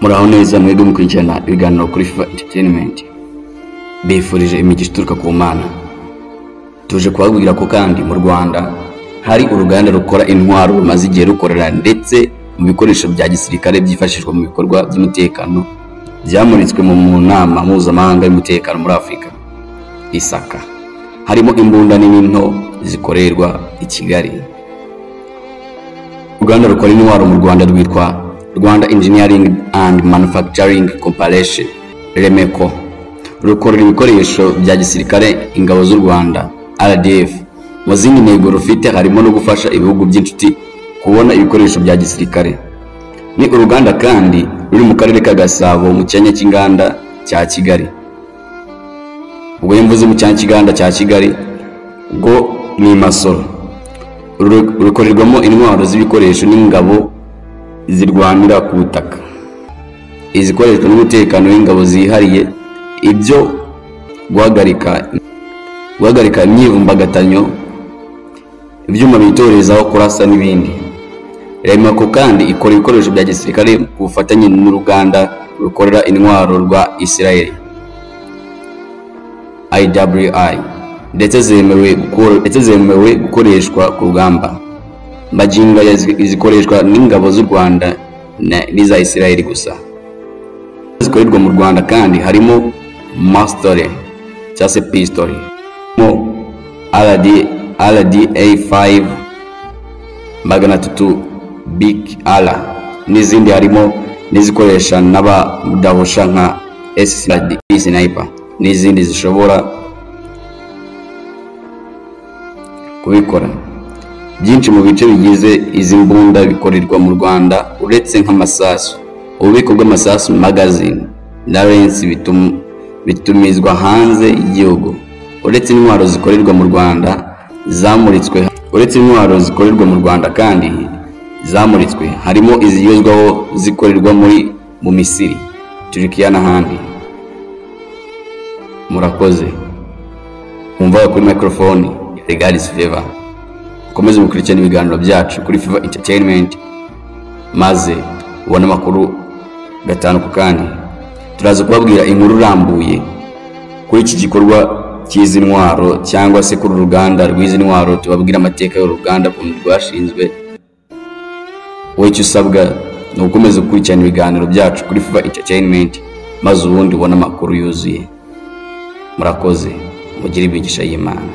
Muraho neza mwebwe mukurikirana ibiganiro kuri FIFA Entertainment. Bifurije imigisha ituruka ku Mana. Tuje kubabwira ko kandi mu Rwanda hari uruganda rukora intwaro rumaze igihe rukorera ndetse mu bikoresho bya gisirikare byifashishwa mu bikorwa by'umutekano byamuritswe mu nama mpuzamahanga y'umutekano muri Afrika Isaka. Harimo imbunda n'into zikorerwa i Kigali. Uruganda rukora intwaro mu Rwanda rwitwa Rwanda Engineering and Manufacturing Corporation REMECO. Rukorera ibikoresho bya gisirikare ingabo z'u Rwanda RDF. Mu zindi ntego rufite harimo no gufasha ibihugu by'inshuti kubona ibikoresho bya gisirikare. Ni uruganda kandi ruri mu karere ka Gasabo mu cyanya cy'inganda cya Kigali. Ubwo yemvuze mu cyanya cy'inganda cya Kigali ngo ni Masoro. Rukorerwamo intwaro z'ibikoresho n'ingabo zirwanira ku butaka, izikoreshwa n'umutekano w'ingabo zihariye, ibyo guhagarika imyivumbagatanyo, ibyuma bitorezaho kurasa n'ibindi. REMECO kandi ikora ibikoresho bya gisirikare ku bufatanye n'uruganda rukorera intwaro rwa Israel IWI ndetse zemewe gukoreshwa ku rugamba. Majinga zikoreshwa n'ingabo z'u Rwanda n'iza Israel gusa. Zikorerwa mu Rwanda kandi harimo Mastore cyase pistol, mo RDA5 magana 3 Big Ala n'izindi, harimo n'izikoresha n'abadahosha nka SCD Sniper n'izindi zishobora kubikora. Byinshi mu bice bigize izi mbunda bikorerwa mu Rwanda uretse nk'amasasu. Ububiko bw'amasasu magazine na lens bitumizwa hanze y'igihugu. Uretse intwaro zikorerwa mu Rwanda kandi zamuritswe harimo iziyozwaho zikorerwa mu Misiri, Turkiya n'ahandi. Murakoze. Umva kuri microphone Regalis Flavor. Komeze mukurikirana ibiganiro byacu kuri FIFA Entertainment maze ubone amakuru gatanu ku kandi. Turaza kubabwira inkuru rambuye kuri iki gikorwa cy'izi ntwaro cyangwa se kuri uruganda rw'izi ntwaro. Tubabwira amateka y'uruganda ku rwashinzwe. Wowe icyo usabwa ni ugukomeza gukurikirana ibiganiro byacu kuri FIFA Entertainment maze ubundi ubone amakuru yuzuye. Murakoze, mugire imigisha y'Imana.